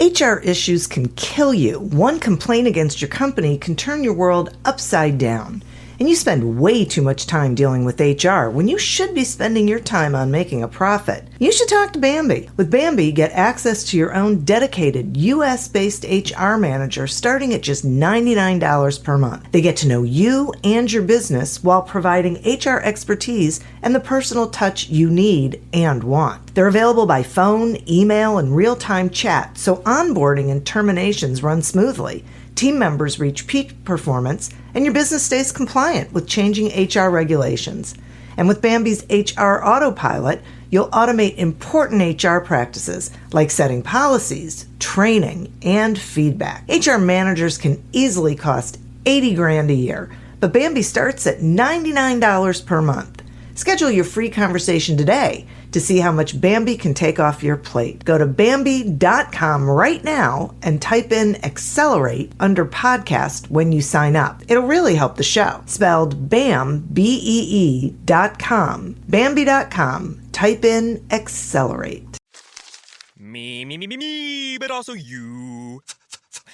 HR issues can kill you. One complaint against your company can turn your world upside down. And you spend way too much time dealing with HR when you should be spending your time on making a profit. You should talk to Bambi. With Bambi, get access to your own dedicated US-based HR manager starting at just $99 per month. They get to know you and your business while providing HR expertise and the personal touch you need and want. They're available by phone, email, and real-time chat, so onboarding and terminations run smoothly. Team members reach peak performance, and your business stays compliant with changing HR regulations. And with Bambi's HR Autopilot, you'll automate important HR practices like setting policies, training, and feedback. HR managers can easily cost $80,000 a year, but Bambi starts at $99 per month. Schedule your free conversation today to see how much Bambi can take off your plate. Go to Bambi.com right now and type in Accelerate under podcast when you sign up. It'll really help the show. Spelled BAM, BEE.com. Bambi.com. Type in Accelerate. Me, but also you.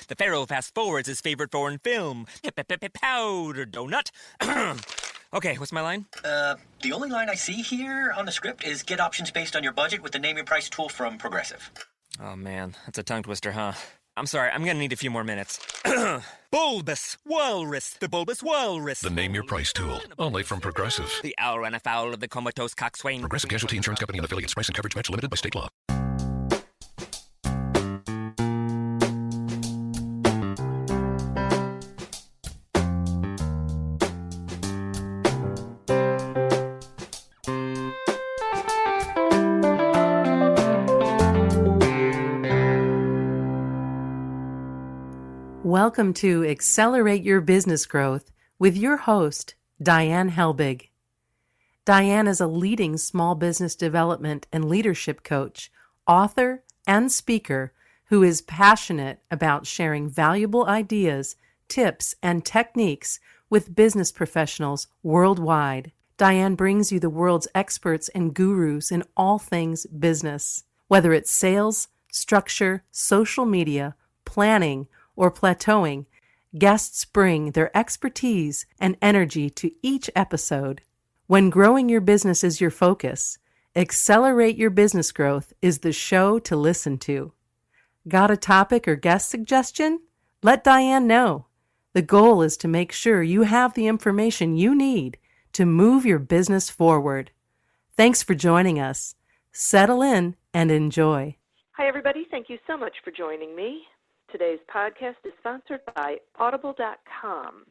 The Pharaoh fast forwards his favorite foreign film, Powder Donut. Okay, what's my line? The only line I see here on the script is get options based on your budget with the Name Your Price tool from Progressive. Oh man, that's a tongue twister, huh? I'm sorry, I'm gonna need a few more minutes. Bulbous Walrus, the Bulbous Walrus. The Name Your Price tool, only from Progressive. The owl ran afoul of the comatose coxswain. Progressive Casualty Insurance Company and affiliates. Price and coverage match limited by state law. Welcome to Accelerate Your Business Growth with your host, Diane Helbig. Diane is a leading small business development and leadership coach, author, and speaker who is passionate about sharing valuable ideas, tips, and techniques with business professionals worldwide. Diane brings you the world's experts and gurus in all things business, whether it's sales, structure, social media, planning, or plateauing. Guests bring their expertise and energy to each episode. When growing your business is your focus, Accelerate Your Business Growth is the show to listen to. Got a topic or guest suggestion? Let Diane know. The goal is to make sure you have the information you need to move your business forward. Thanks for joining us. Settle in and enjoy. Hi, everybody. Thank you so much for joining me. Today's podcast is sponsored by Audible.com.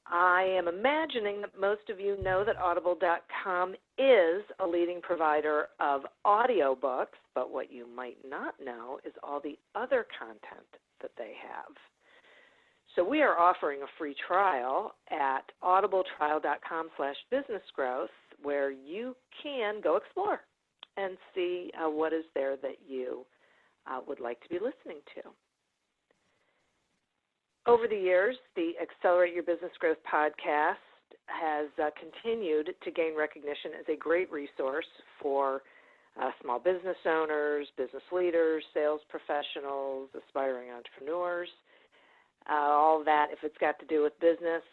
I am imagining that most of you know that Audible.com is a leading provider of audiobooks, but what you might not know is all the other content that they have. So we are offering a free trial at audibletrial.com/businessgrowth where you can go explore and see what is there that you would like to be listening to. Over the years, the Accelerate Your Business Growth podcast has continued to gain recognition as a great resource for small business owners, business leaders, sales professionals, aspiring entrepreneurs, all that. If it's got to do with business,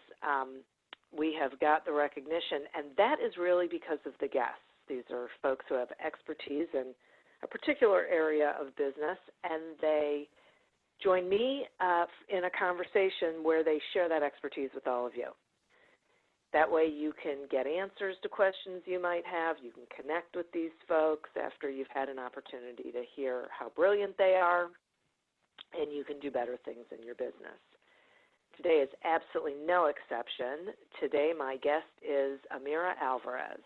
we have got the recognition, and that is really because of the guests. These are folks who have expertise in a particular area of business, and they join me in a conversation where they share that expertise with all of you. That way you can get answers to questions you might have. You can connect with these folks after you've had an opportunity to hear how brilliant they are, and you can do better things in your business. Today is absolutely no exception. Today my guest is Amira Alvarez.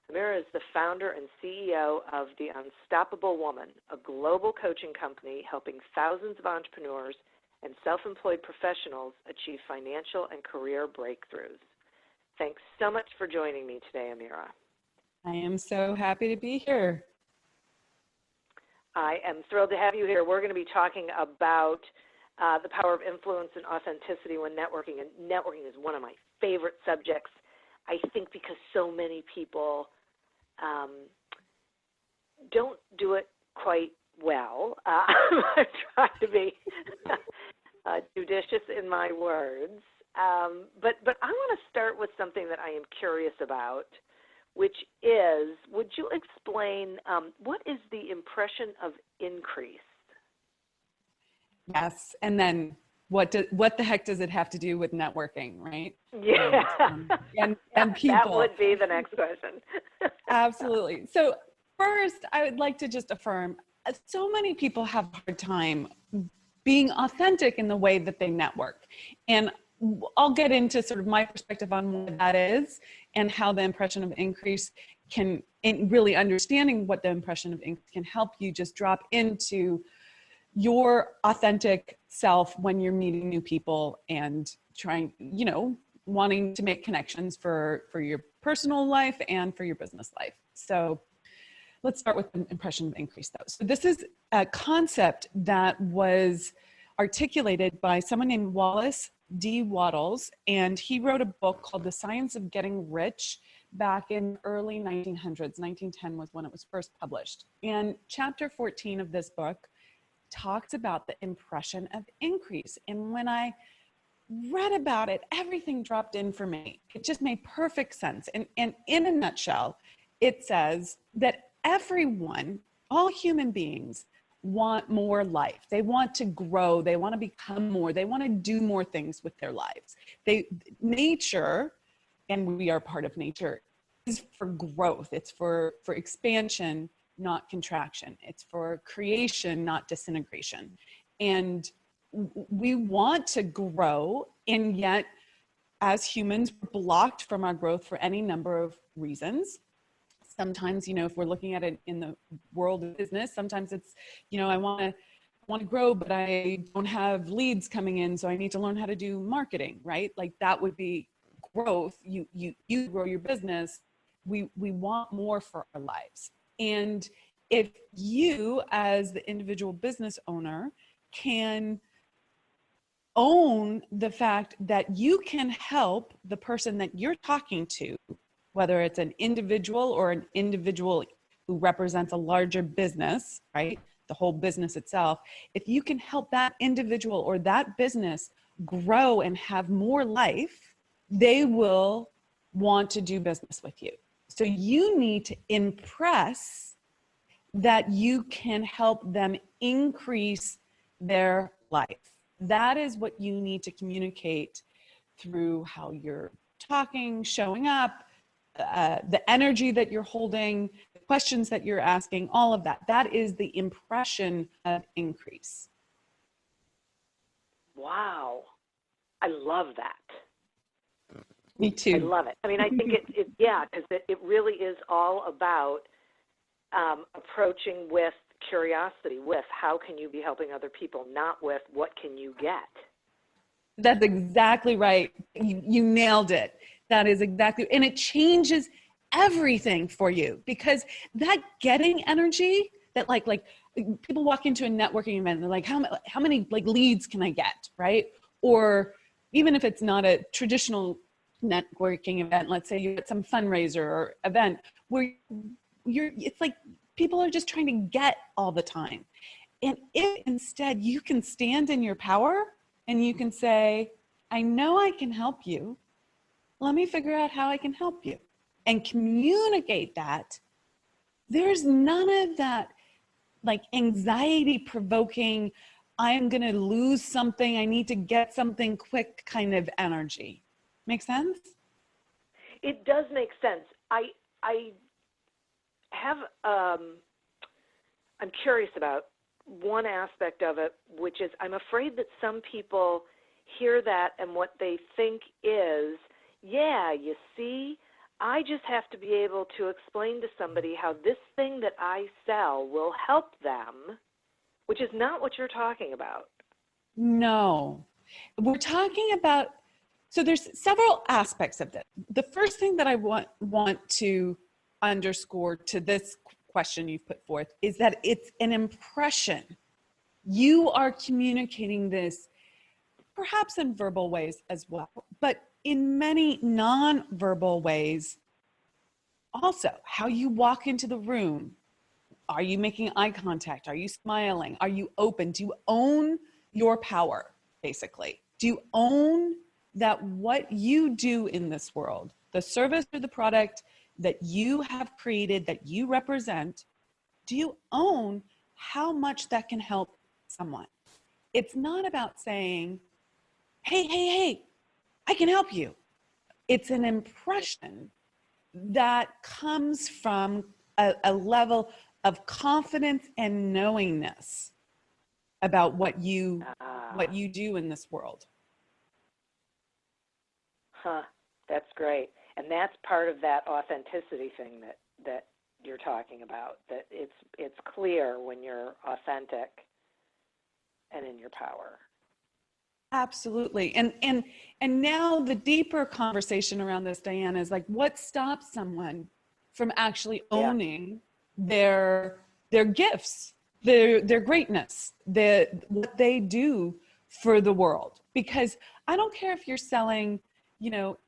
Amira is the founder and CEO of The Unstoppable Woman, a global coaching company helping thousands of entrepreneurs and self-employed professionals achieve financial and career breakthroughs. Thanks so much for joining me today, Amira. I am so happy to be here. I am thrilled to have you here. We're going to be talking about the power of influence and authenticity when networking, and networking is one of my favorite subjects, I think, because so many people don't do it quite well. I try to be judicious in my words. But I want to start with something that I am curious about, which is, would you explain what is the impression of increase? Yes. And then what the heck does it have to do with networking, right? Yeah. And people. That would be the next question. Absolutely. So first, I would like to just affirm, so many people have a hard time being authentic in the way that they network. And I'll get into sort of my perspective on what that is and how the impression of increase can, in really understanding what the impression of increase can help you just drop into your authentic self when you're meeting new people and trying, wanting to make connections for your personal life and for your business life. So let's start with the impression of increase though. So this is a concept that was articulated by someone named Wallace D. Wattles, and he wrote a book called The Science of Getting Rich back in early 1900s. 1910 was when it was first published. And chapter 14 of this book talks about the impression of increase. And when I read about it, everything dropped in for me. It just made perfect sense. And in a nutshell, it says that everyone, all human beings, want more life. They want to grow. They want to become more. They want to do more things with their lives. Nature, and we are part of nature, is for growth. It's for expansion, not contraction. It's for creation, not disintegration. And we want to grow, and yet as humans, we're blocked from our growth for any number of reasons. Sometimes, if we're looking at it in the world of business, sometimes it's, I want to grow, but I don't have leads coming in, so I need to learn how to do marketing, right? Like that would be growth. You grow your business. We want more for our lives. And if you, as the individual business owner, can own the fact that you can help the person that you're talking to, whether it's an individual or an individual who represents a larger business, right? The whole business itself. If you can help that individual or that business grow and have more life, they will want to do business with you. So you need to impress that you can help them increase their life. That is what you need to communicate through how you're talking, showing up, the energy that you're holding, the questions that you're asking, all of that. That is the impression of increase. Wow. I love that. Me too. I love it. I mean, I think because it really is all about approaching with curiosity, with how can you be helping other people, not with what can you get. That's exactly right. You nailed it. That is exactly, and it changes everything for you, because that getting energy that like people walk into a networking event and they're like, how many like leads can I get, right? Or even if it's not a traditional networking event, let's say you're at some fundraiser or event where it's like people are just trying to get all the time. And if instead you can stand in your power and you can say, I know I can help you. Let me figure out how I can help you, and communicate that. There's none of that like anxiety provoking, I'm going to lose something, I need to get something quick kind of energy. Make sense? It does make sense. I have, I'm curious about one aspect of it, which is I'm afraid that some people hear that and what they think is, yeah, you see, I just have to be able to explain to somebody how this thing that I sell will help them, which is not what you're talking about. No, we're talking about, so there's several aspects of this. The first thing that I want to underscore to this question you've put forth is that it's an impression. You are communicating this perhaps in verbal ways as well, but in many non-verbal ways also. How you walk into the room, Are you making eye contact? Are you smiling? Are you open? Do you own your power, basically? Do you own that what you do in this world, the service or the product that you have created, that you represent, do you own how much that can help someone? It's not about saying, hey, I can help you. It's an impression that comes from a level of confidence and knowingness about what you do in this world. That's great. And that's part of that authenticity thing that you're talking about, that it's clear when you're authentic and in your power. Absolutely. And now the deeper conversation around this, Diane, is like, what stops someone from actually owning their gifts, their greatness, what they do for the world? Because I don't care if you're selling,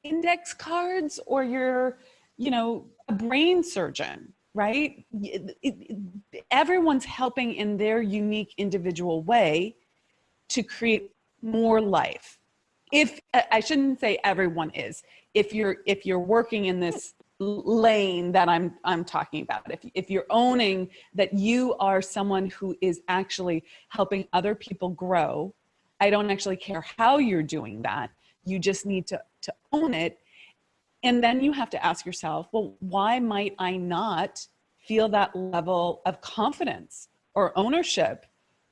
index cards or you're, a brain surgeon, right? Everyone's helping in their unique individual way to create more life. If I shouldn't say everyone is, if you're working in this lane that I'm talking about, if you're owning that you are someone who is actually helping other people grow, I don't actually care how you're doing that. You just need to own it. And then you have to ask yourself, well, why might I not feel that level of confidence or ownership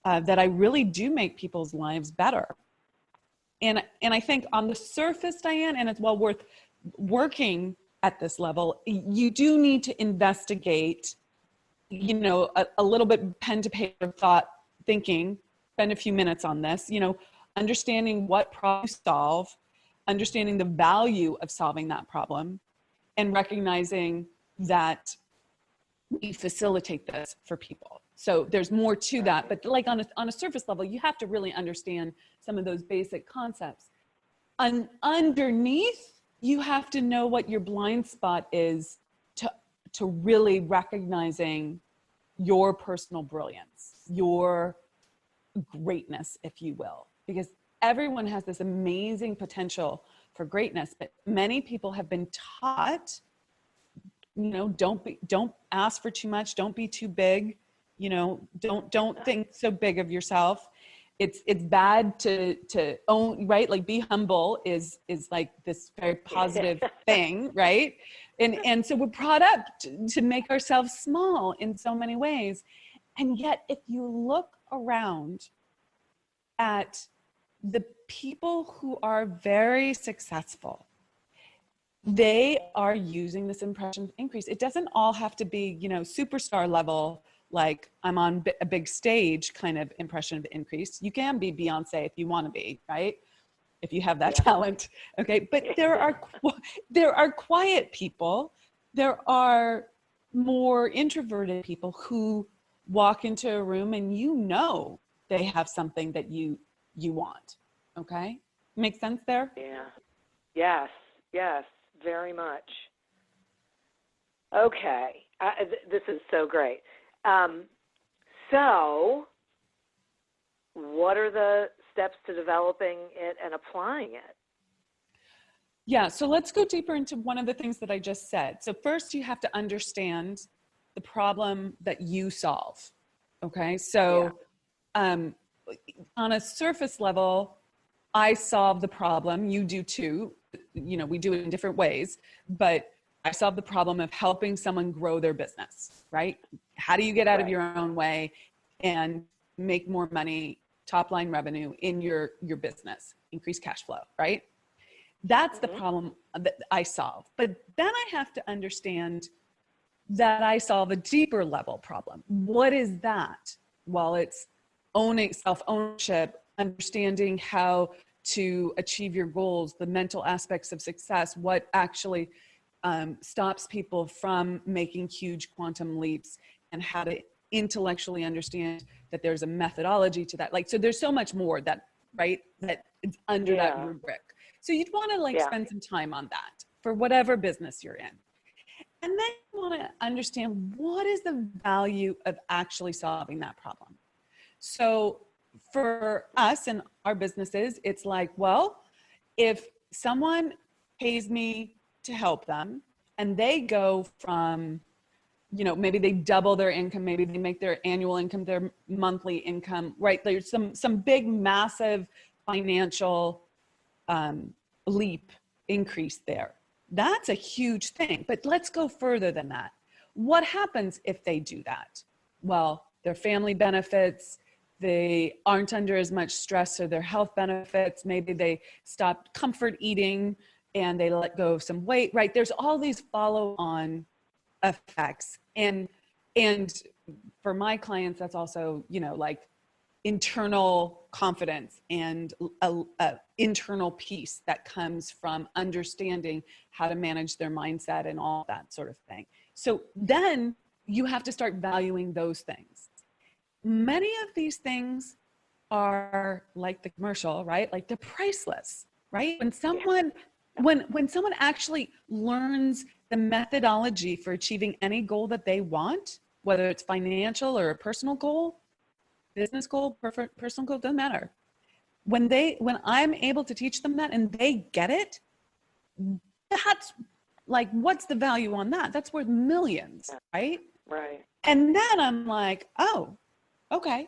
that I really do make people's lives better? And I think on the surface, Diane, and it's well worth working at this level, you do need to investigate, a little bit pen to paper thought thinking, spend a few minutes on this, understanding what problem you solve, understanding the value of solving that problem, and recognizing that we facilitate this for people. So there's more to that, but like on a surface level, you have to really understand some of those basic concepts. Underneath, you have to know what your blind spot is to really recognizing your personal brilliance, your greatness, if you will, because everyone has this amazing potential for greatness, but many people have been taught, don't ask for too much, don't be too big, don't think so big of yourself. It's bad to own, right? Like, be humble is like this very positive thing, right? And so we're brought up to make ourselves small in so many ways. And yet, if you look around at the people who are very successful, they are using this impression increase. It doesn't all have to be, superstar level, like I'm on a big stage kind of impression of increase. You can be Beyonce if you want to be, right? If you have that talent. Okay. But there are quiet people. There are more introverted people who walk into a room and they have something that you want. Okay. Make sense there? Yeah. Yes, very much. Okay. This is so great. So what are the steps to developing it and applying it? Yeah, so let's go deeper into one of the things that I just said. So first, you have to understand the problem that you solve. Okay, so on a surface level, I solve the problem. You do too. We do it in different ways, but I solve the problem of helping someone grow their business, right? How do you get out of your own way and make more money, top line revenue in your business, increase cash flow, right? That's the problem that I solve. But then I have to understand that I solve a deeper level problem. What is that? Well, it's self-ownership, understanding how to achieve your goals, the mental aspects of success, what actually stops people from making huge quantum leaps, and how to intellectually understand that there's a methodology to that. Like, so there's so much more that it's under that rubric. So you'd want to spend some time on that for whatever business you're in. And then you want to understand what is the value of actually solving that problem. So for us and our businesses, it's like, well, if someone pays me to help them and they go from, maybe they double their income, maybe they make their annual income their monthly income, right? There's some big, massive financial leap increase there. That's a huge thing. But let's go further than that. What happens if they do that? Well, their family benefits, they aren't under as much stress, or their health benefits, maybe they stopped comfort eating and they let go of some weight, right? There's all these follow-on effects. And for my clients, that's also, like internal confidence and a internal peace that comes from understanding how to manage their mindset and all that sort of thing. So then you have to start valuing those things. Many of these things are like the commercial, right? Like they're priceless, right? When someone actually learns the methodology for achieving any goal that they want, whether it's financial or a personal goal, business goal, personal goal, doesn't matter. When I'm able to teach them that and they get it, that's like, what's the value on that? That's worth millions, right? Right. And then I'm like, oh, okay.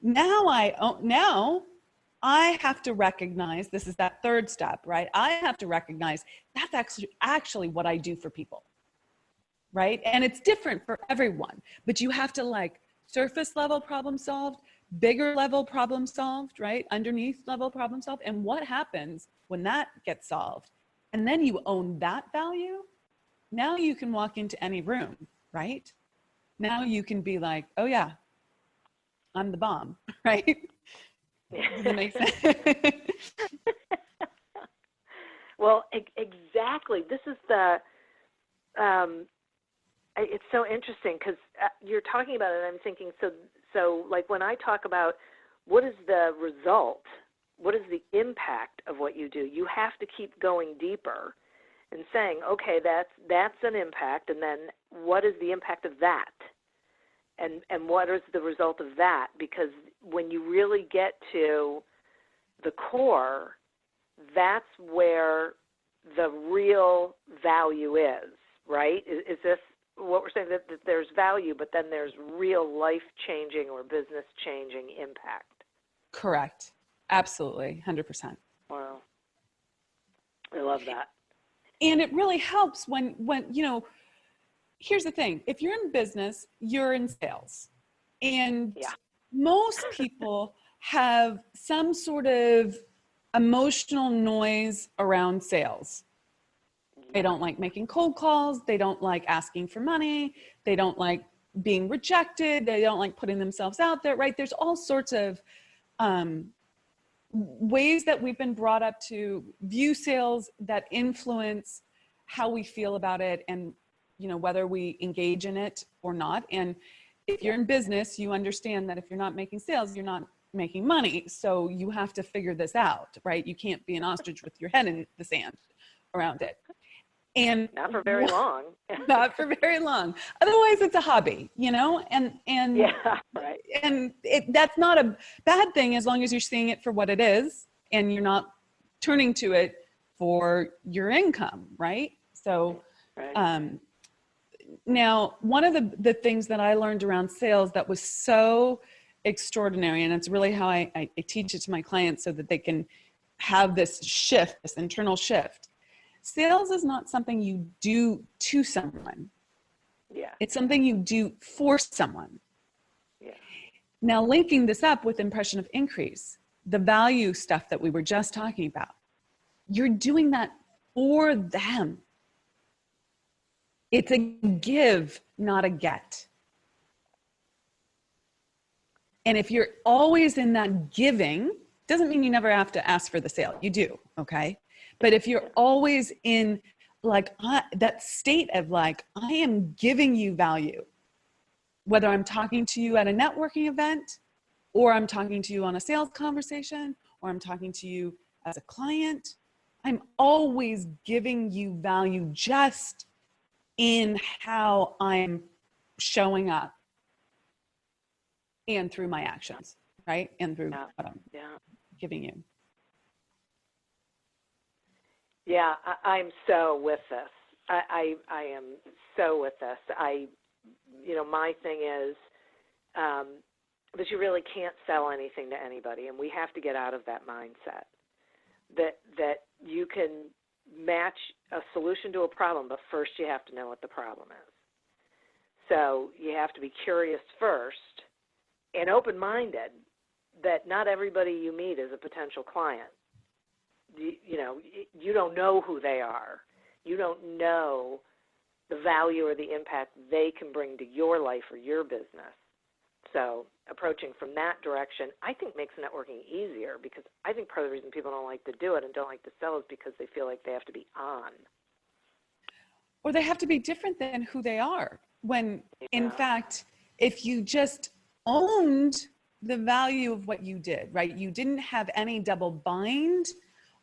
Now I have to recognize, this is that third step, right? I have to recognize that's actually what I do for people, right? And it's different for everyone, but you have to like surface level problem solved, bigger level problem solved, right? Underneath level problem solved. And what happens when that gets solved? And then you own that value. Now you can walk into any room, right? Now you can be like, oh yeah, I'm the bomb, right? Does it make sense? Well, exactly. This is it's so interesting because you're talking about it and I'm thinking, so like when I talk about what is the result, what is the impact of what you do, you have to keep going deeper and saying, okay, that's an impact, and then what is the impact of that? And what is the result of that? Because when you really get to the core, that's where the real value is, right? Is this what we're saying, that there's value, but then there's real life-changing or business-changing impact? Correct. Absolutely. 100%. Wow. I love that. And it really helps when here's the thing. If you're in business, you're in sales. And most people have some sort of emotional noise around sales. They don't like making cold calls. They don't like asking for money. They don't like being rejected. They don't like putting themselves out there, right? There's all sorts of ways that we've been brought up to view sales that influence how we feel about it and, whether we engage in it or not. And if you're in business, you understand that if you're not making sales, you're not making money. So you have to figure this out, right? You can't be an ostrich with your head in the sand around it. And not for very long. Not for very long. Otherwise it's a hobby, and yeah, right. And that's not a bad thing as long as you're seeing it for what it is and you're not turning to it for your income, right? So, right. Now one of the things that I learned around sales that was so extraordinary, and it's really how I teach it to my clients so that they can have this shift, this internal shift. Sales is not something you do to someone. Yeah. It's something you do for someone. Yeah. Now, linking this up with impression of increase, the value stuff that we were just talking about, you're doing that for them. It's a give, not a get. And if you're always in that giving, doesn't mean you never have to ask for the sale. You do, okay? But if you're always in like that state of like, I am giving you value, whether I'm talking to you at a networking event, or I'm talking to you on a sales conversation, or I'm talking to you as a client, I'm always giving you value just in how I'm showing up and through my actions, right? And through what I'm giving you. Yeah, I'm so with this. I am so with this. My thing is that you really can't sell anything to anybody, and we have to get out of that mindset that you can match a solution to a problem, but first you have to know what the problem is. So you have to be curious first and open-minded that not everybody you meet is a potential client. You don't know who they are. You don't know the value or the impact they can bring to your life or your business. So approaching from that direction, I think, makes networking easier, because I think part of the reason people don't like to do it and don't like to sell is because they feel like they have to be on. Or they have to be different than who they are. When, in fact, if you just owned the value of what you did, right? You didn't have any double bind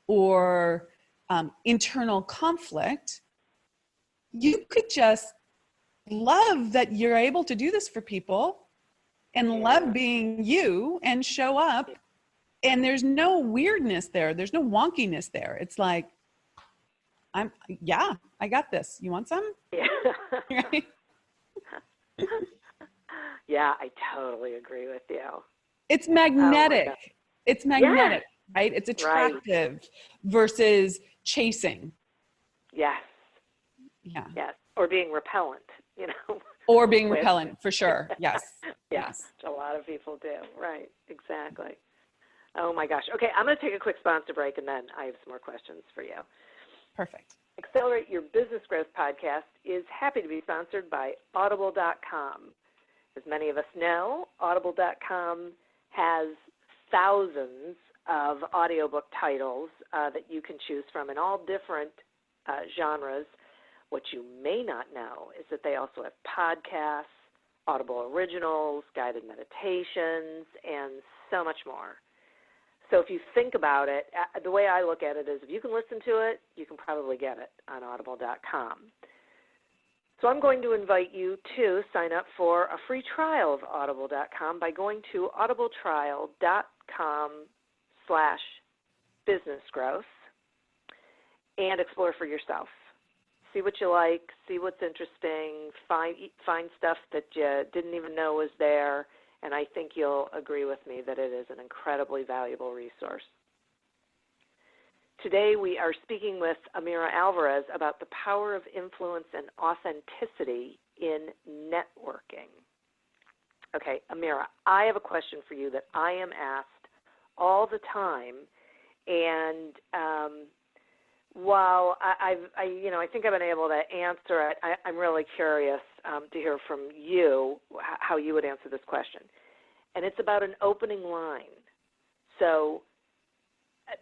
or internal conflict. You could just love that you're able to do this for people and love being you and show up. And there's no weirdness there. There's no wonkiness there. It's like, I got this. You want some? Yeah. Right? Yeah, I totally agree with you. It's magnetic. It's magnetic, right? It's attractive versus chasing. Yes. Yeah. Yes. Or being repellent, Or being repellent, for sure. Yes. Yes. A lot of people do. Right. Exactly. Oh my gosh. Okay, I'm going to take a quick sponsor break, and then I have some more questions for you. Perfect. Accelerate Your Business Growth podcast is happy to be sponsored by Audible.com. As many of us know, Audible.com has thousands of audiobook titles that you can choose from in all different genres. What you may not know is that they also have podcasts, Audible originals, guided meditations, and so much more. So if you think about it, the way I look at it is, if you can listen to it, you can probably get it on Audible.com. So I'm going to invite you to sign up for a free trial of Audible.com by going to audibletrial.com/businessgrowth and explore for yourself. See what you like, see what's interesting, find stuff that you didn't even know was there, and I think you'll agree with me that it is an incredibly valuable resource. Today we are speaking with Amira Alvarez about the power of influence and authenticity in networking. Okay, Amira, I have a question for you that I am asked all the time, and while I think I've been able to answer it, I'm really curious to hear from you how you would answer this question. And it's about an opening line. So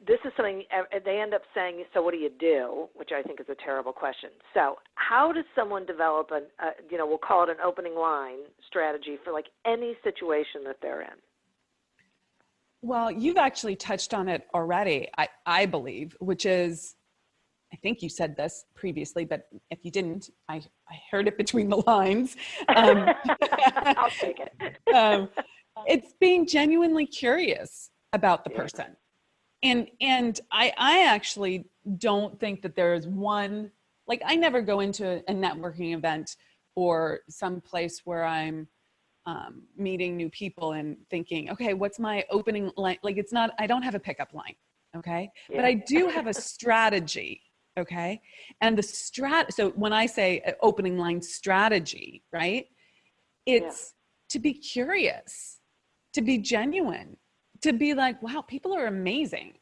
this is something they end up saying, so what do you do? Which I think is a terrible question. So how does someone develop we'll call it an opening line strategy for like any situation that they're in? Well, you've actually touched on it already, I believe, which is, I think you said this previously, but if you didn't, I heard it between the lines. I'll take it. It's being genuinely curious about the person. And I actually don't think that there is one, like I never go into a networking event or some place where I'm meeting new people and thinking, okay, what's my opening line? Like it's not, I don't have a pickup line. Okay. Yeah. But I do have a strategy. Okay. And so when I say opening line strategy, right, it's to be curious, to be genuine, to be like, wow, people are amazing.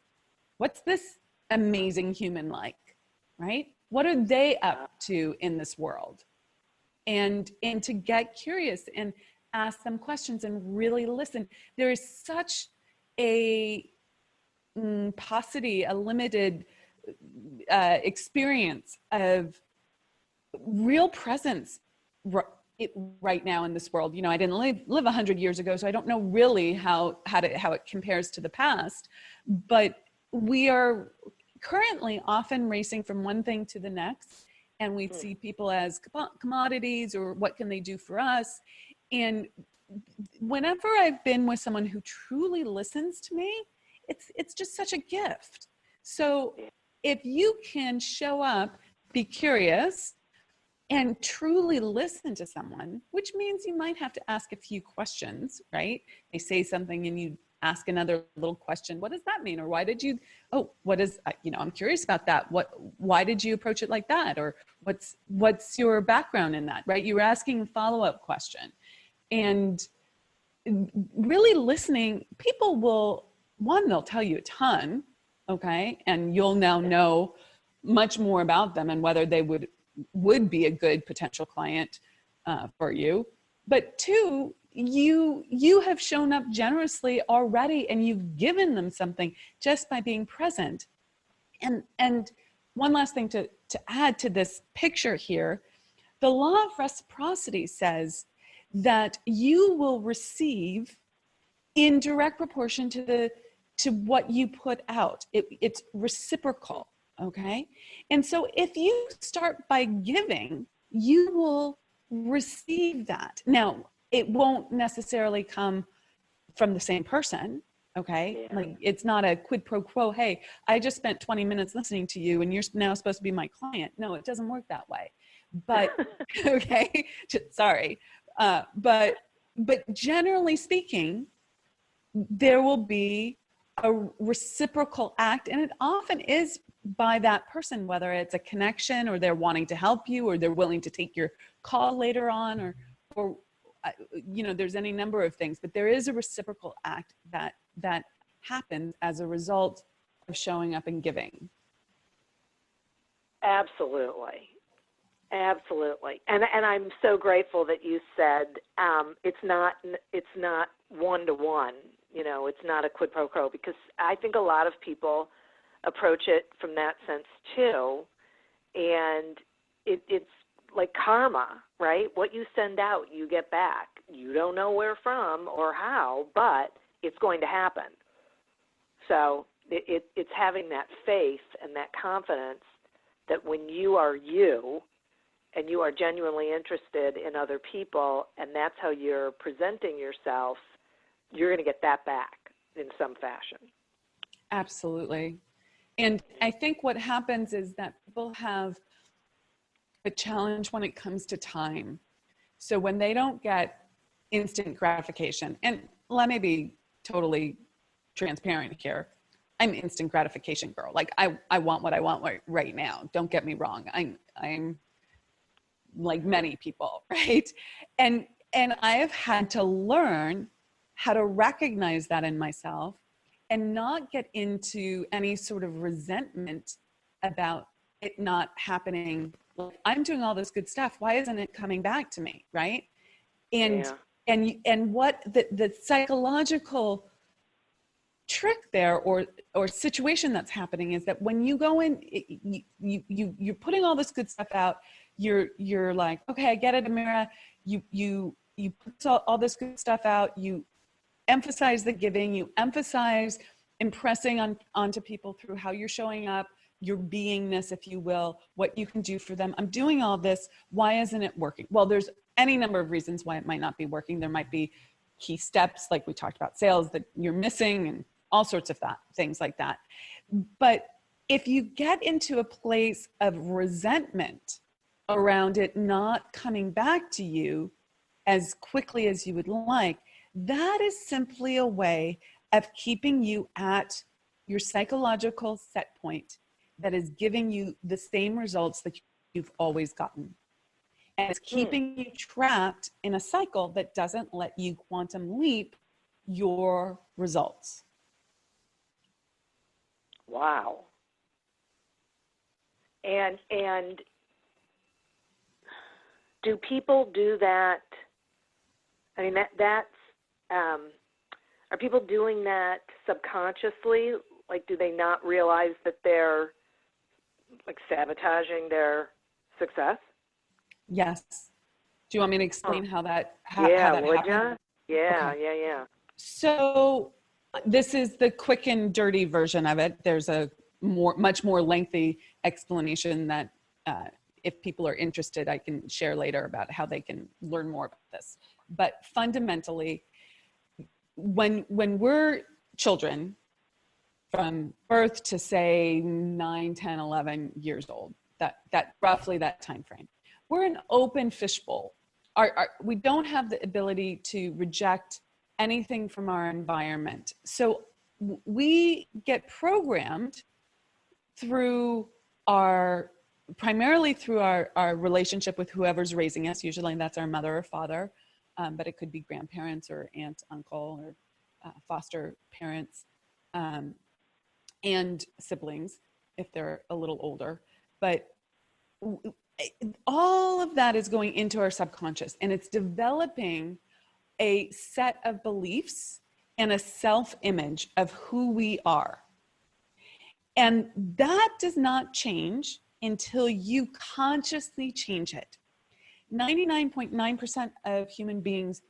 What's this amazing human like, right? What are they up to in this world? And to get curious and ask them questions and really listen. There is such a paucity, a limited experience of real presence right now in this world. I didn't live 100 years ago, so I don't know really how it compares to the past, but we are currently often racing from one thing to the next and we see people as commodities, or what can they do for us. And whenever I've been with someone who truly listens to me, it's just such a gift. So if you can show up, be curious, and truly listen to someone, which means you might have to ask a few questions, right? They say something and you ask another little question. What does that mean? Or why did you, I'm curious about that. Why did you approach it like that? Or what's your background in that, right? You're asking a follow-up question. And really listening, people will, they'll tell you a ton, okay? And you'll now know much more about them and whether they would be a good potential client for you. But two, you have shown up generously already, and you've given them something just by being present. And one last thing to add to this picture here, the law of reciprocity says that you will receive in direct proportion to what you put out. It's reciprocal. Okay. And so if you start by giving, you will receive that. Now, it won't necessarily come from the same person. Okay. Yeah. Like, it's not a quid pro quo. Hey, I just spent 20 minutes listening to you and you're now supposed to be my client. No, it doesn't work that way. But okay. Sorry. But generally speaking, there will be a reciprocal act, and it often is by that person, whether it's a connection, or they're wanting to help you, or they're willing to take your call later on, or there's any number of things, but there is a reciprocal act that happens as a result of showing up and giving. Absolutely. And I'm so grateful that you said it's not one-to-one. It's not a quid pro quo, because I think a lot of people approach it from that sense too. And it's like karma, right? What you send out, you get back. You don't know where from or how, but it's going to happen. So it's having that faith and that confidence that when you are you and you are genuinely interested in other people, and that's how you're presenting yourself, you're going to get that back in some fashion. Absolutely. And I think what happens is that people have a challenge when it comes to time. So when they don't get instant gratification, and let me be totally transparent here, I'm instant gratification girl. Like, I want what I want right now. Don't get me wrong. I'm like many people, right? And I have had to learn how to recognize that in myself and not get into any sort of resentment about it not happening. Like, I'm doing all this good stuff. Why isn't it coming back to me? Right. And what the psychological trick there or situation that's happening is that when you go in, you're putting all this good stuff out. You're like, okay, I get it, Amira. You put all this good stuff out. You emphasize the giving. You emphasize impressing onto people through how you're showing up, your beingness, if you will, what you can do for them. I'm doing all this. Why isn't it working? Well, there's any number of reasons why it might not be working. There might be key steps, like we talked about, sales, that you're missing, and all sorts of things like that. But if you get into a place of resentment around it not coming back to you as quickly as you would like, that is simply a way of keeping you at your psychological set point that is giving you the same results that you've always gotten. And it's keeping you trapped in a cycle that doesn't let you quantum leap your results. Wow. And do people do that? I mean, that's are people doing that subconsciously? Like, do they not realize that they're like sabotaging their success? Yes. Do you want me to explain how that would happens? you? Yeah, Okay. yeah. So this is the quick and dirty version of it. There's a much more lengthy explanation that if people are interested, I can share later about how they can learn more about this. But fundamentally, when we're children, from birth to say 9, 10, 11 years old, that roughly that time frame, we're an open fishbowl. We don't have the ability to reject anything from our environment. So we get programmed through primarily through our relationship with whoever's raising us. Usually that's our mother or father, but it could be grandparents or aunt, uncle, or foster parents, and siblings if they're a little older. But all of that is going into our subconscious, and it's developing a set of beliefs and a self-image of who we are. And that does not change until you consciously change it. 99.9% of human beings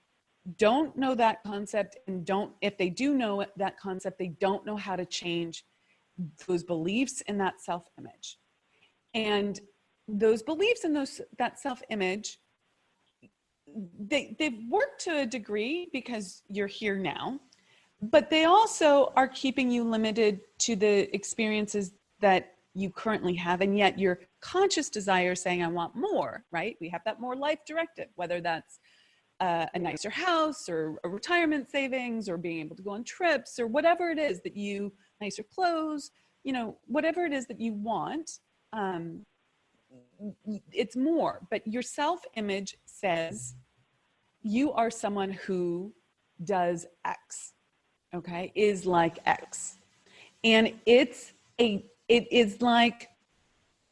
don't know that concept, and if they do know that concept, they don't know how to change those beliefs and that self-image. And those beliefs and that self-image, they've worked to a degree because you're here now, but they also are keeping you limited to the experiences that you currently have, and yet your conscious desire saying, I want more, right? We have that more life directive, whether that's a nicer house or a retirement savings or being able to go on trips or whatever it is that nicer clothes, whatever it is that you want, it's more. But your self-image says you are someone who does X, okay, is like X. And it is like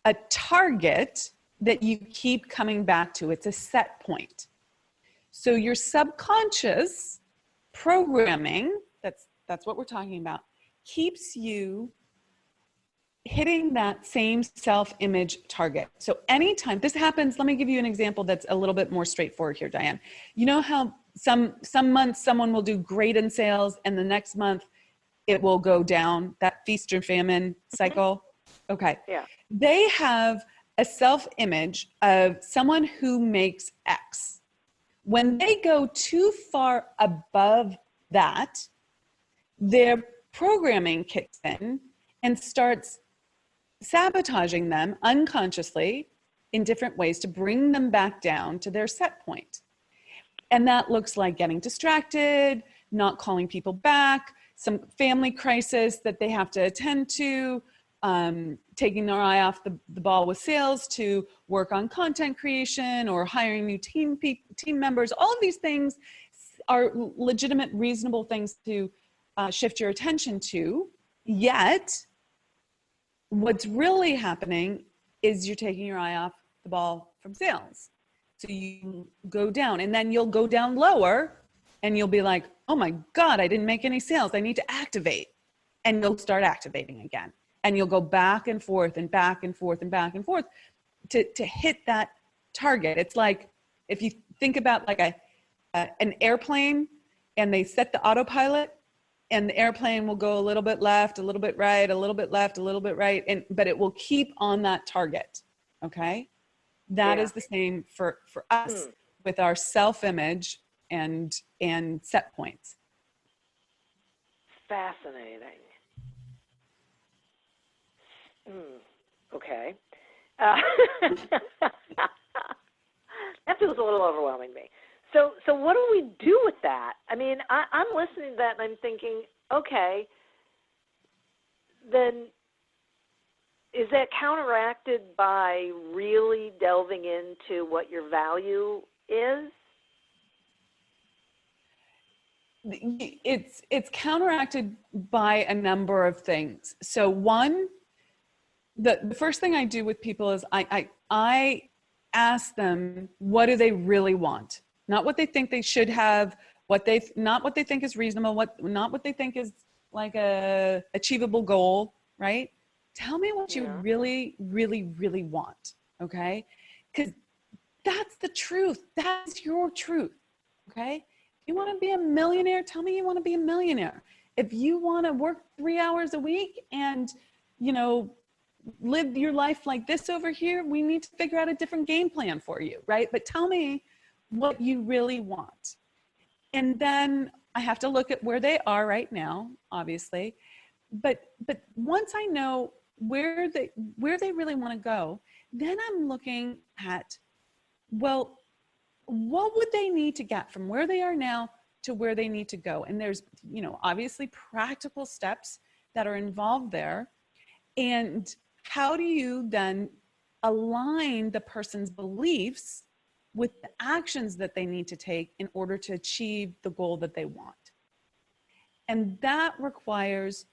a target that you keep coming back to. It's a set point. So your subconscious programming, that's what we're talking about, keeps you hitting that same self-image target. So anytime this happens, let me give you an example that's a little bit more straightforward here, Diane. You know how some months someone will do great in sales and the next month it will go down, that feast or famine cycle? Okay. Yeah. They have a self-image of someone who makes X. When they go too far above that, their programming kicks in and starts sabotaging them unconsciously in different ways to bring them back down to their set point. And that looks like getting distracted, not calling people back, some family crisis that they have to attend to, taking their eye off the ball with sales to work on content creation or hiring new team members. All of these things are legitimate, reasonable things to shift your attention to. Yet, what's really happening is you're taking your eye off the ball from sales. So you go down, and then you'll go down lower, and you'll be like, oh my God, I didn't make any sales. I need to activate. And you'll start activating again. And you'll go back and forth and back and forth and back and forth to hit that target. It's like, if you think about like an airplane, and they set the autopilot, and the airplane will go a little bit left, a little bit right, a little bit left, a little bit right, but it will keep on that target, okay? That is the same for us with our self-image and set points. Fascinating. Okay. That feels a little overwhelming to me. So what do we do with that? I mean, I'm listening to that and I'm thinking, okay, then is that counteracted by really delving into what your value is? It's counteracted by a number of things. So one, the first thing I do with people is I ask them, what do they really want? Not what they think they should have, not what they think is reasonable, not what they think is like a achievable goal, right? Tell me what you really, really, really want, okay? Because that's the truth. That's your truth, okay? If you want to be a millionaire, tell me you want to be a millionaire. If you want to work 3 hours a week and, live your life like this over here. We need to figure out a different game plan for you, right? But tell me what you really want. And then I have to look at where they are right now, obviously. But once I know where they really want to go, then I'm looking at, well, what would they need to get from where they are now to where they need to go? And there's, obviously practical steps that are involved there. And how do you then align the person's beliefs with the actions that they need to take in order to achieve the goal that they want? And that requires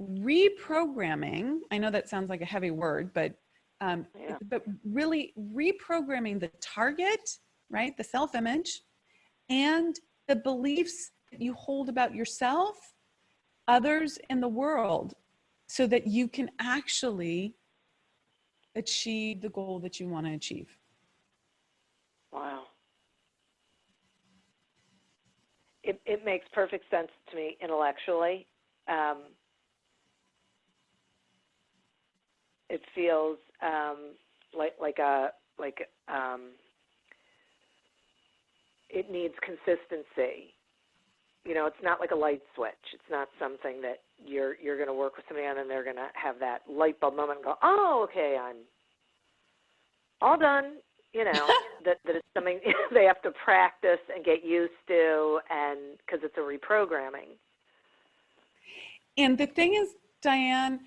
reprogramming. I know that sounds like a heavy word, but really reprogramming the target, right? The self-image and the beliefs that you hold about yourself, others, and the world, so that you can actually achieve the goal that you want to achieve. Wow. It makes perfect sense to me intellectually. It feels it needs consistency. It's not like a light switch. It's not something that you're going to work with somebody on and they're going to have that light bulb moment and go, oh, okay, I'm all done. That it's something they have to practice and get used to, and because it's a reprogramming. And the thing is, Diane,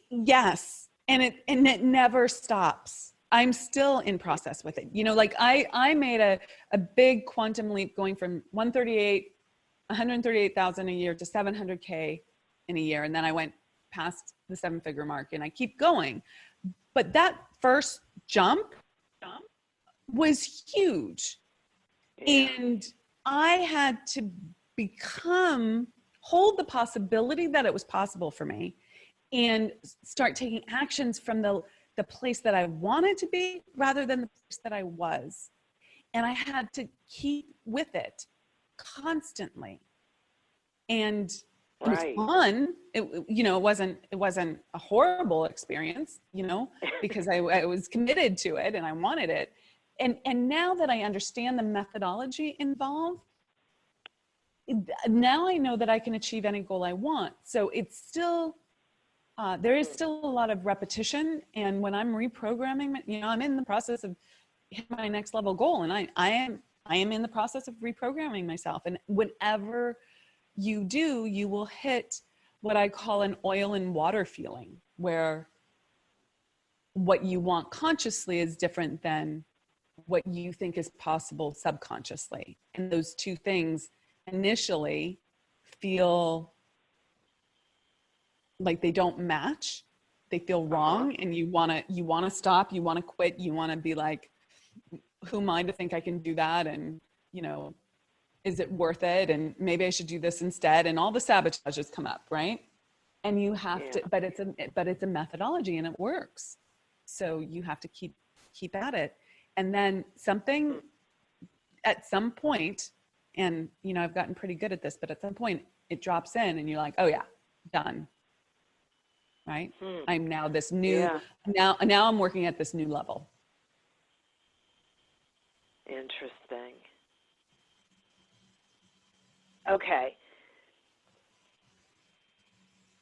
yes, and it never stops. I'm still in process with it. I made a big quantum leap going from 138,000 a year to 700K in a year. And then I went past the 7-figure mark, and I keep going. But that first jump was huge. Yeah. And I had to hold the possibility that it was possible for me and start taking actions from the place that I wanted to be rather than the place that I was. And I had to keep with it constantly. And it was fun. It wasn't a horrible experience, because I was committed to it and I wanted it. And now that I understand the methodology involved, now I know that I can achieve any goal I want. So it's still, there is still a lot of repetition. And when I'm reprogramming, I'm in the process of hitting my next level goal. And I am in the process of reprogramming myself. And whenever you do, you will hit what I call an oil and water feeling, where what you want consciously is different than what you think is possible subconsciously. And those two things initially feel like they don't match. They feel wrong, and you want to stop, you want to quit, you want to be like, who am I to think I can do that? And, is it worth it? And maybe I should do this instead. And all the sabotages come up, right? And you have to, but it's a methodology and it works. So you have to keep at it. And then something at some point, and I've gotten pretty good at this, but at some point it drops in and you're like, oh yeah, done. Right? I'm now this new, now I'm working at this new level. Interesting. Okay.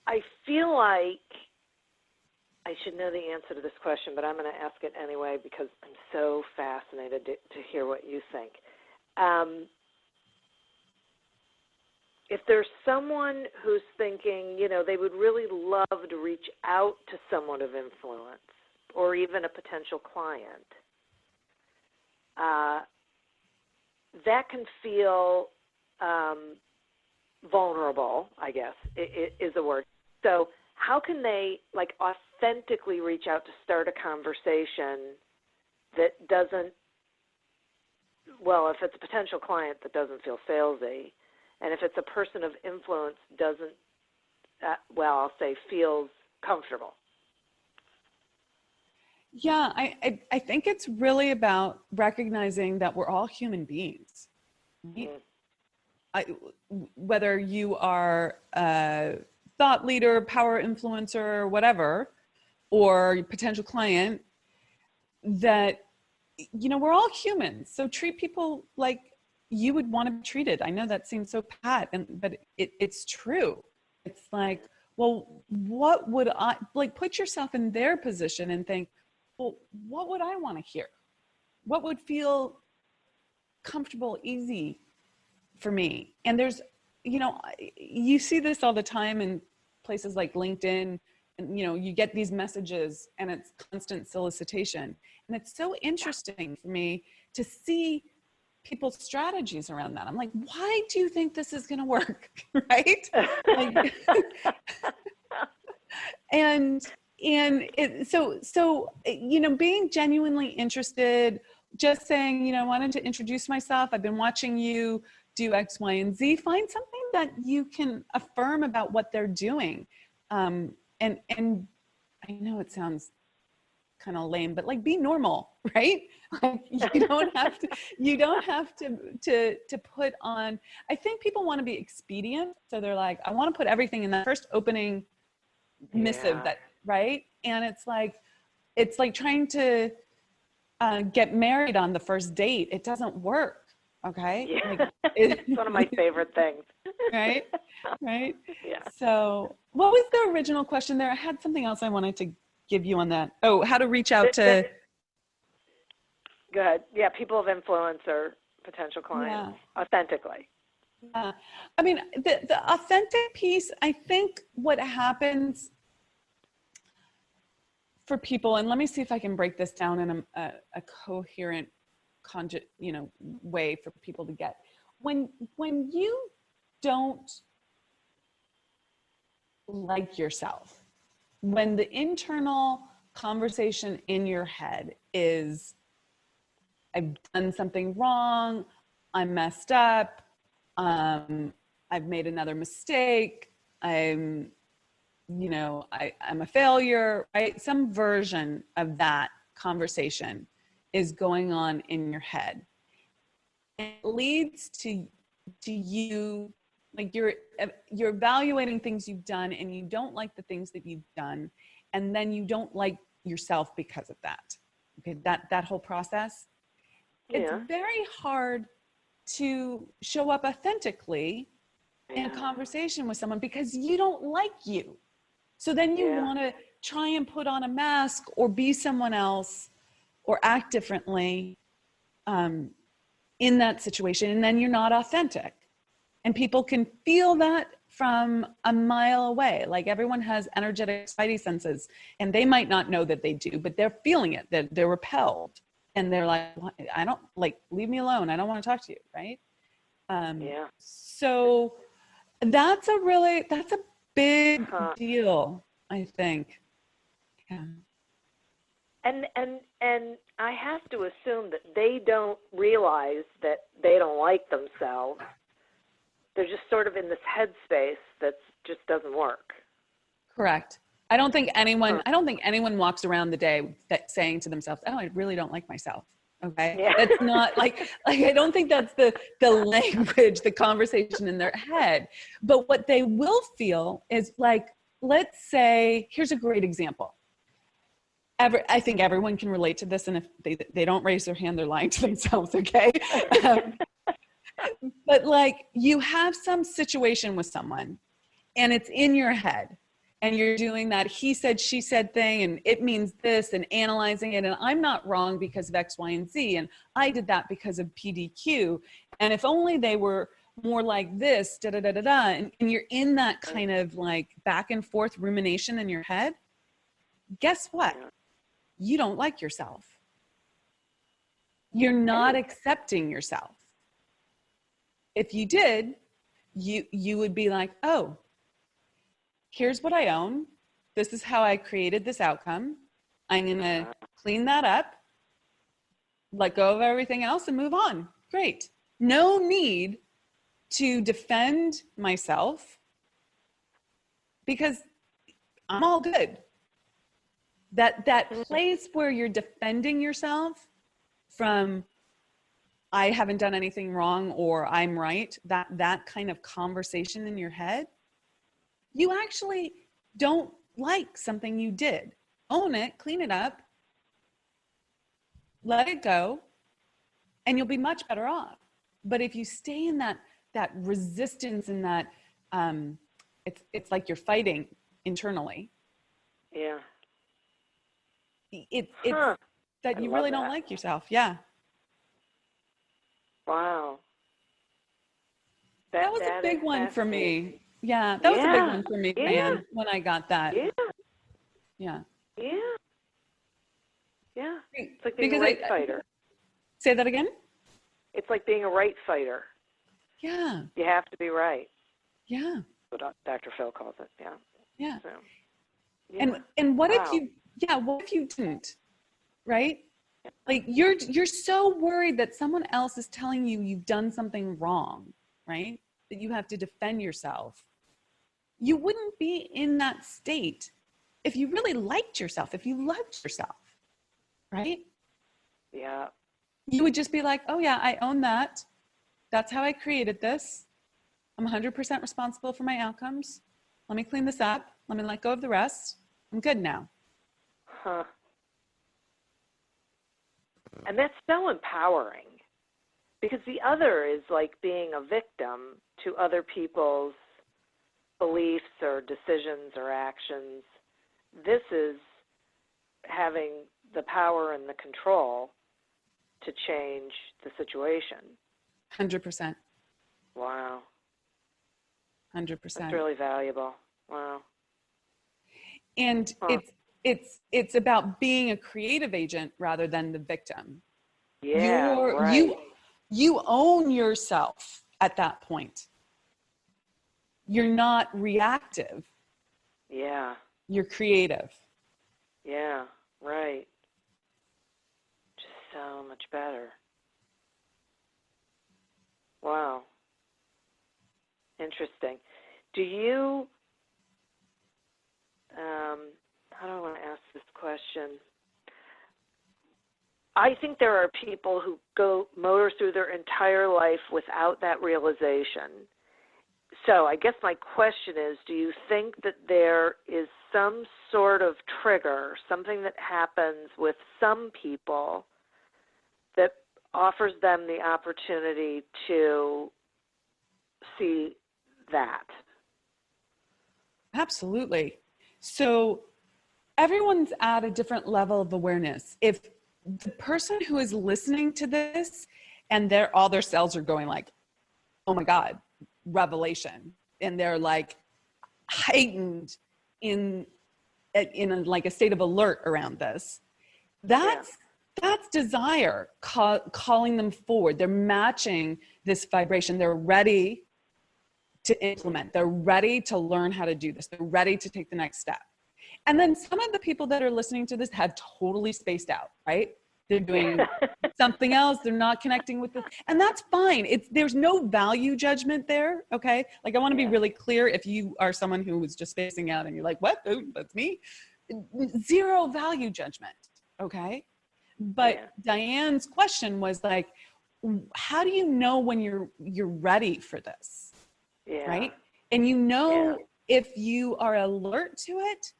I feel like I should know the answer to this question, but I'm going to ask it anyway because I'm so fascinated to hear what you think. If there's someone who's thinking, they would really love to reach out to someone of influence or even a potential client, that can feel vulnerable, I guess, is a word. So how can they authentically reach out to start a conversation that doesn't, if it's a potential client that doesn't feel salesy, and if it's a person of influence doesn't, I'll say feels comfortable? Yeah, I think it's really about recognizing that we're all human beings. Whether you are a thought leader, power influencer, whatever, or potential client that, you know, we're all humans. So treat people like you would want to be treated. I know that seems so pat, but it's true. It's like, well, what would I, like, put yourself in their position and think, well, what would I want to hear? What would feel comfortable, easy for me? And there's, you know, you see this all the time in places like LinkedIn, and, you know, you get these messages and it's constant solicitation. And it's so interesting for me to see people's strategies around that. I'm like, why do you think this is going to work? Right? Like, so, you know, being genuinely interested, just saying, you know, I wanted to introduce myself. I've been watching you do X, Y, and Z. Find something that you can affirm about what they're doing. And I know it sounds kind of lame, but like, be normal, right? Like, you don't have to put on, I think people want to be expedient. So they're like, I want to put everything in that first opening missive, that, right? And it's like trying to get married on the first date. It doesn't work. Okay. Yeah. Like, it's one of my favorite things. Right. Yeah. So what was the original question there? I had something else I wanted to give you on that. Oh, how to reach out to. Good. Yeah. People of influence or potential clients authentically. Yeah. I mean, the authentic piece, I think what happens for people, and let me see if I can break this down in a coherent way for people to get. When you don't like yourself, when the internal conversation in your head is, I've done something wrong, I'm messed up, I've made another mistake, I'm a failure, right? Some version of that conversation is going on in your head. It leads to you, like, you're evaluating things you've done and you don't like the things that you've done, and then you don't like yourself because of that. Okay, that whole process. It's very hard to show up authentically in a conversation with someone because you don't like you. So then you want to try and put on a mask or be someone else or act differently in that situation, and then you're not authentic. And people can feel that from a mile away. Like, everyone has energetic spidey senses, and they might not know that they do, but they're feeling it, that they're repelled. And they're like, I don't, like, leave me alone. I don't want to talk to you, right? So that's a big deal, I think. Yeah. And I have to assume that they don't realize that they don't like themselves. They're just sort of in this headspace that just doesn't work. Correct. I don't think anyone walks around the day saying to themselves, "Oh, I really don't like myself." Okay. Yeah. That's not like I don't think that's the language, the conversation in their head. But what they will feel is like, let's say, here's a great example. I think everyone can relate to this, and if they don't raise their hand, they're lying to themselves, okay? But like, you have some situation with someone, and it's in your head, and you're doing that he said, she said thing, and it means this, and analyzing it, and I'm not wrong because of X, Y, and Z, and I did that because of PDQ, and if only they were more like this, da-da-da-da-da, and you're in that kind of like back and forth rumination in your head. Guess what? You don't like yourself. You're not accepting yourself. If you did, you would be like, oh, here's what I own. This is how I created this outcome. I'm going to clean that up, let go of everything else, and move on. Great. No need to defend myself because I'm all good. That place where you're defending yourself from, I haven't done anything wrong or I'm right, that kind of conversation in your head, you actually don't like something you did. own it, clean it up, let it go, and you'll be much better off. But if you stay in that resistance and that it's like you're fighting internally. Yeah. It's Huh. that I you love really don't that. like yourself. Yeah. Wow. That was a That big is one for fascinating. me. Yeah, that was a big Yeah. one for me, Yeah. Diane, when I got that. Yeah. Yeah. Yeah. Yeah. It's like being Because a right fighter. say that again? It's like being a right fighter. Yeah. You have to be right. Yeah. What Dr. Phil calls it. Yeah. Yeah. So, yeah. And what Wow. what if you didn't? Right? Like you're so worried that someone else is telling you you've done something wrong, right? That you have to defend yourself. You wouldn't be in that state if you really liked yourself, if you loved yourself, right? Yeah. You would just be like, oh yeah, I own that. That's how I created this. I'm 100% responsible for my outcomes. Let me clean this up. Let me let go of the rest. I'm good now. Huh. And that's so empowering, because the other is like being a victim to other people's beliefs or decisions or actions. This is having the power and the control to change the situation. 100%. Wow. 100%. That's really valuable. Wow. And Huh. it's about being a creative agent rather than the victim. Yeah, right. You own yourself at that point. You're not reactive. Yeah. You're creative. Yeah, right. Just so much better. Wow. Interesting. Do you, how do I want to ask this question? I think there are people who motor through their entire life without that realization. So I guess my question is, do you think that there is some sort of trigger, something that happens with some people that offers them the opportunity to see that? Absolutely. So everyone's at a different level of awareness. If the person who is listening to this and all their cells are going like, oh my God, revelation, and they're like heightened in like a state of alert around this, that's desire calling them forward. They're matching this vibration. They're ready to implement. They're ready to learn how to do this. They're ready to take the next step. And then some of the people that are listening to this have totally spaced out, right? They're doing something else. They're not connecting with this. And that's fine. There's no value judgment there, okay? Like I want to be really clear, if you are someone who is just spacing out and you're like, what? Oh, that's me. Zero value judgment, okay? But Diane's question was like, how do you know when you're ready for this? Right? And you know if you are alert to it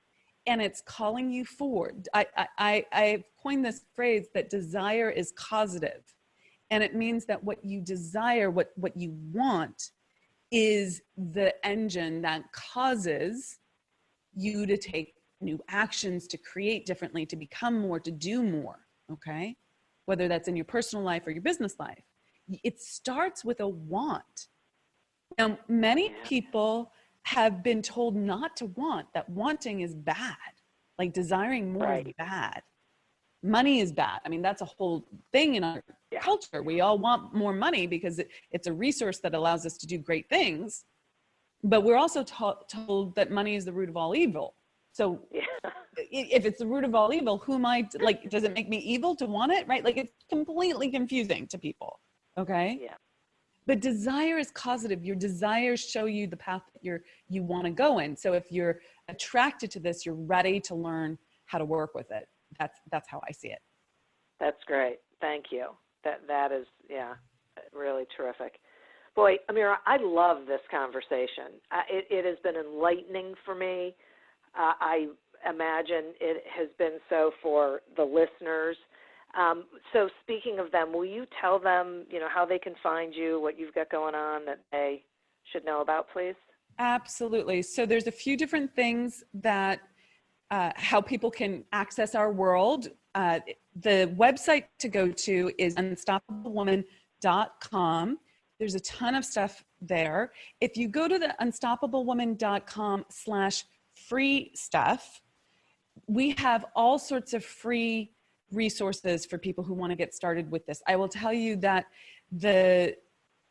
and it's calling you forward. I've coined this phrase that desire is causative. And it means that what you desire, what you want, is the engine that causes you to take new actions, to create differently, to become more, to do more, okay? Whether that's in your personal life or your business life. It starts with a want. Now, many people have been told not to want, that wanting is bad. Like desiring more is bad. Money is bad. I mean, that's a whole thing in our culture. We all want more money because it's a resource that allows us to do great things. But we're also told that money is the root of all evil. So if it's the root of all evil, who am I? Like, does it make me evil to want it? Right? Like, it's completely confusing to people. Okay? Yeah. But desire is causative. Your desires show you the path that you want to go in. So if you're attracted to this, you're ready to learn how to work with it. That's how I see it. That's great. Thank you. That is, really terrific. Boy, Amira, I love this conversation. It has been enlightening for me. I imagine it has been so for the listeners. So speaking of them, will you tell them, how they can find you, what you've got going on that they should know about, please? Absolutely. So there's a few different things that how people can access our world. The website to go to is unstoppablewoman.com. There's a ton of stuff there. If you go to the unstoppablewoman.com/free stuff, we have all sorts of free resources for people who want to get started with this. I will tell you that the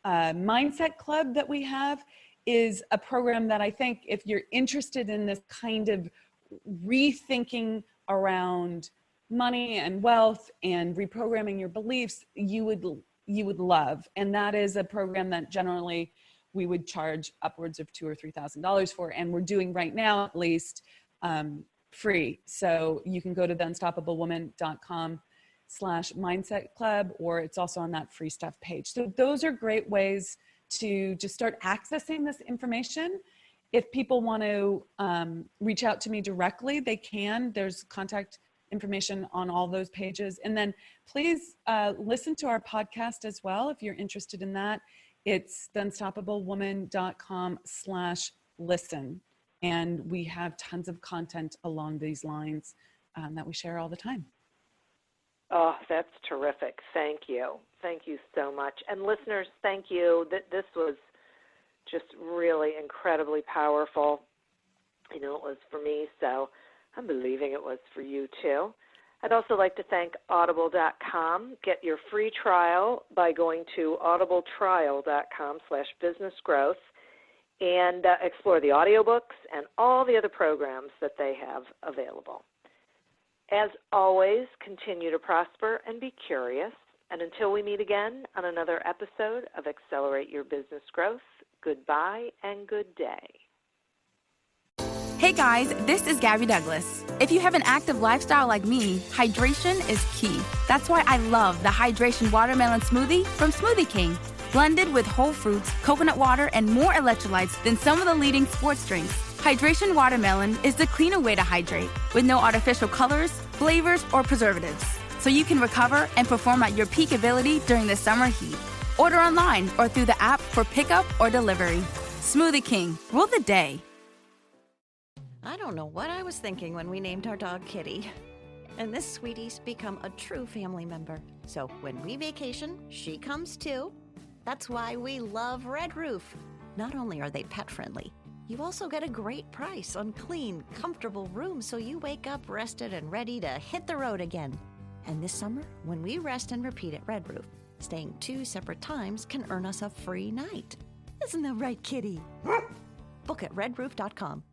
Mindset Club that we have is a program that I think if you're interested in this kind of rethinking around money and wealth and reprogramming your beliefs, you would love. And that is a program that generally we would charge upwards of $2,000 or $3,000 for. And we're doing right now, at least, free. So you can go to the unstoppablewoman.com/mindset club, or it's also on that free stuff page. So those are great ways to just start accessing this information. If people want to reach out to me directly, they can. There's contact information on all those pages. And then please listen to our podcast as well if you're interested in that. It's the unstoppablewoman.com/listen. And we have tons of content along these lines that we share all the time. Oh, that's terrific. Thank you. Thank you so much. And listeners, thank you. This was just really incredibly powerful. I know it was for me, so I'm believing it was for you too. I'd also like to thank audible.com. Get your free trial by going to audibletrial.com/businessgrowth and explore the audiobooks and all the other programs that they have available. As always, continue to prosper and be curious. And until we meet again on another episode of Accelerate Your Business Growth, goodbye and good day. Hey guys, this is Gabby Douglas. If you have an active lifestyle like me, hydration is key. That's why I love the Hydration Watermelon Smoothie from Smoothie King. Blended with whole fruits, coconut water, and more electrolytes than some of the leading sports drinks. Hydration Watermelon is the cleaner way to hydrate, with no artificial colors, flavors, or preservatives. So you can recover and perform at your peak ability during the summer heat. Order online or through the app for pickup or delivery. Smoothie King, rule the day. I don't know what I was thinking when we named our dog Kitty. And this sweetie's become a true family member. So when we vacation, she comes too. That's why we love Red Roof. Not only are they pet friendly, you also get a great price on clean, comfortable rooms so you wake up rested and ready to hit the road again. And this summer, when we rest and repeat at Red Roof, staying 2 separate times can earn us a free night. Isn't that right, Kitty? Book at redroof.com.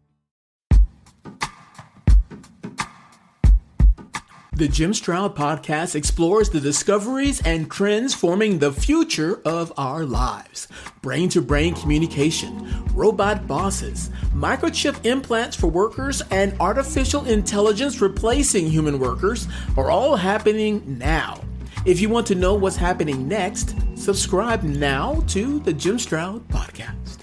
The Jim Stroud Podcast explores the discoveries and trends forming the future of our lives. Brain-to-brain communication, robot bosses, microchip implants for workers, and artificial intelligence replacing human workers are all happening now. If you want to know what's happening next, subscribe now to the Jim Stroud Podcast.